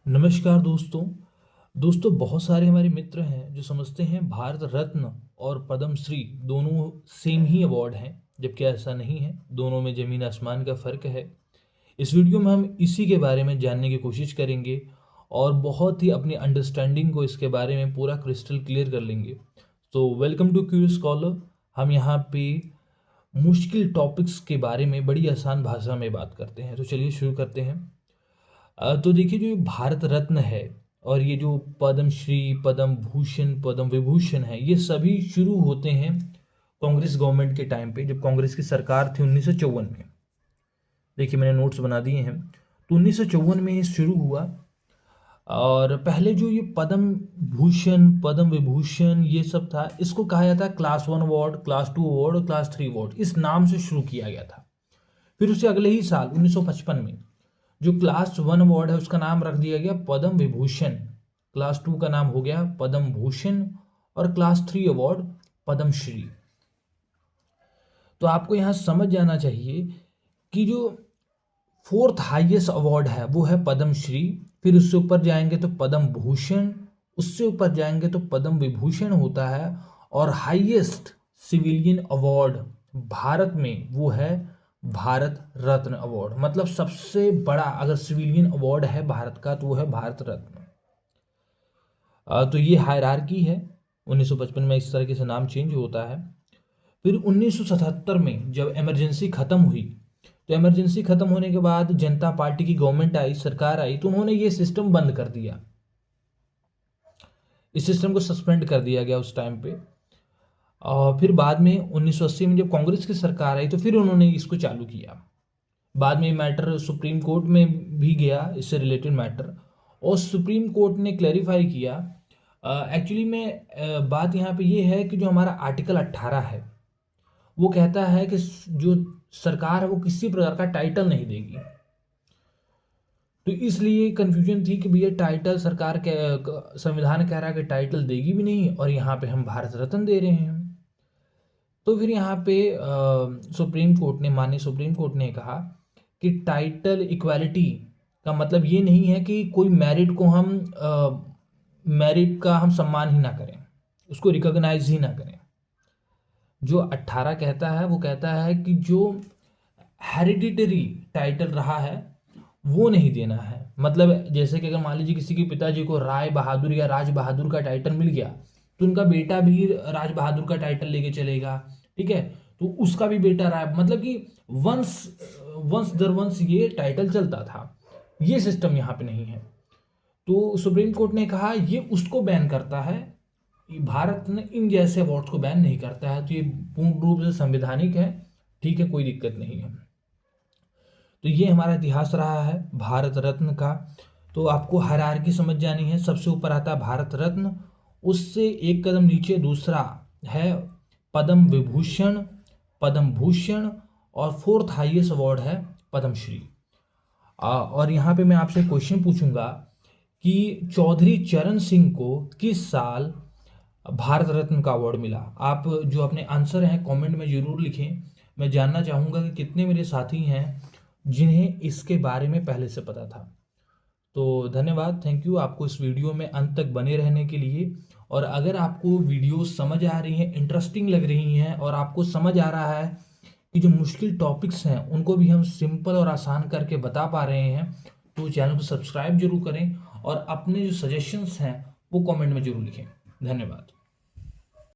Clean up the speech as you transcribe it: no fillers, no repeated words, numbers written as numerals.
नमस्कार दोस्तों बहुत सारे हमारे मित्र हैं जो समझते हैं भारत रत्न और पद्मश्री दोनों सेम ही अवार्ड हैं। जबकि ऐसा नहीं है, दोनों में ज़मीन आसमान का फ़र्क है। इस वीडियो में हम इसी के बारे में जानने की कोशिश करेंगे और बहुत ही अपनी अंडरस्टैंडिंग को इसके बारे में पूरा क्रिस्टल क्लियर कर लेंगे। तो वेलकम टू क्यूरियस स्कॉलर। हम यहाँ पे मुश्किल टॉपिक्स के बारे में बड़ी आसान भाषा में बात करते हैं। तो चलिए शुरू करते हैं। तो देखिए, जो ये भारत रत्न है और ये जो पद्मश्री, पद्म भूषण, पद्म विभूषण है, ये सभी शुरू होते हैं कांग्रेस गवर्नमेंट के टाइम पे, जब कांग्रेस की सरकार थी 1954 में। देखिए, मैंने नोट्स बना दिए हैं। तो 1954 में ये शुरू हुआ। और पहले जो ये पद्म भूषण, पद्म विभूषण ये सब था, इसको कहा जाता है क्लास 1 अवार्ड, क्लास 2 अवार्ड और क्लास 3 अवार्ड। इस नाम से शुरू किया गया था। फिर उसे अगले ही साल 1955 में जो क्लास 1 अवार्ड है उसका नाम रख दिया गया पद्म विभूषण, क्लास 2 का नाम हो गया पद्म भूषण और क्लास 3 अवार्ड पद्मश्री। तो आपको यहाँ समझ जाना चाहिए कि जो फोर्थ हाईएस्ट अवार्ड है वो है पद्मश्री। फिर उससे ऊपर जाएंगे तो पद्म भूषण, उससे ऊपर जाएंगे तो पद्म विभूषण होता है। और हाईएस्ट सिविलियन अवार्ड भारत में वो है भारत रत्न अवार्ड। मतलब सबसे बड़ा अगर सिविलियन अवार्ड है भारत का तो वो है भारत रत्न। तो ये हायरार्की है। 1955 में इस तरीके से नाम चेंज होता है। फिर 1977 में जब इमरजेंसी ख़त्म हुई, तो इमरजेंसी ख़त्म होने के बाद जनता पार्टी की गवर्नमेंट आई, सरकार आई, तो उन्होंने ये सिस्टम बंद कर दिया। इस सिस्टम को सस्पेंड कर दिया गया उस टाइम पे। और फिर बाद में 1980 में जब कांग्रेस की सरकार आई तो फिर उन्होंने इसको चालू किया। बाद में मैटर सुप्रीम कोर्ट में भी गया, इससे रिलेटेड मैटर, और सुप्रीम कोर्ट ने क्लैरिफाई किया। एक्चुअली में बात यहाँ पे ये है कि जो हमारा आर्टिकल 18 है वो कहता है कि जो सरकार है वो किसी प्रकार का टाइटल नहीं देगी। तो इसलिए कंफ्यूजन थी कि भैया टाइटल सरकार के संविधान कह रहा है कि टाइटल देगी भी नहीं और यहाँ पे हम भारत रत्न दे रहे हैं। तो फिर यहाँ पे सुप्रीम कोर्ट ने, माननीय सुप्रीम कोर्ट ने कहा कि टाइटल इक्वालिटी का मतलब ये नहीं है कि कोई मेरिट को हम मेरिट का हम सम्मान ही ना करें, उसको रिकॉग्नाइज ही ना करें। जो 18 कहता है वो कहता है कि जो हेरिडिटरी टाइटल रहा है वो नहीं देना है। मतलब जैसे कि अगर मान लीजिए किसी के पिताजी को राय बहादुर या राज बहादुर का टाइटल मिल गया तो उनका बेटा भी राज बहादुर का टाइटल लेके चलेगा। ठीक है, तो उसका भी बेटा राय, मतलब कि वंश वंश दर वंश ये टाइटल चलता था। ये सिस्टम यहाँ पे नहीं है। तो सुप्रीम कोर्ट ने कहा ये उसको बैन करता है, भारत ने इन जैसे अवार्ड्स को बैन नहीं करता है। तो ये पूर्ण रूप से संवैधानिक है। ठीक है, कोई दिक्कत नहीं है। तो ये हमारा इतिहास रहा है भारत रत्न का। तो आपको हायरार्की समझ जानी है। सबसे ऊपर आता है भारत रत्न, उससे एक कदम नीचे दूसरा है पद्म विभूषण, पद्म भूषण, और फोर्थ हाईएस्ट अवार्ड है पद्मश्री। और यहाँ पे मैं आपसे क्वेश्चन पूछूंगा कि चौधरी चरण सिंह को किस साल भारत रत्न का अवार्ड मिला। आप जो अपने आंसर हैं कमेंट में ज़रूर लिखें। मैं जानना चाहूँगा कि कितने मेरे साथी हैं जिन्हें इसके बारे में पहले से पता था। तो धन्यवाद, थैंक यू आपको इस वीडियो में अंत तक बने रहने के लिए। और अगर आपको वीडियो समझ आ रही हैं, इंटरेस्टिंग लग रही हैं और आपको समझ आ रहा है कि जो मुश्किल टॉपिक्स हैं उनको भी हम सिंपल और आसान करके बता पा रहे हैं, तो चैनल को सब्सक्राइब जरूर करें और अपने जो सजेशंस हैं वो कमेंट में जरूर लिखें। धन्यवाद।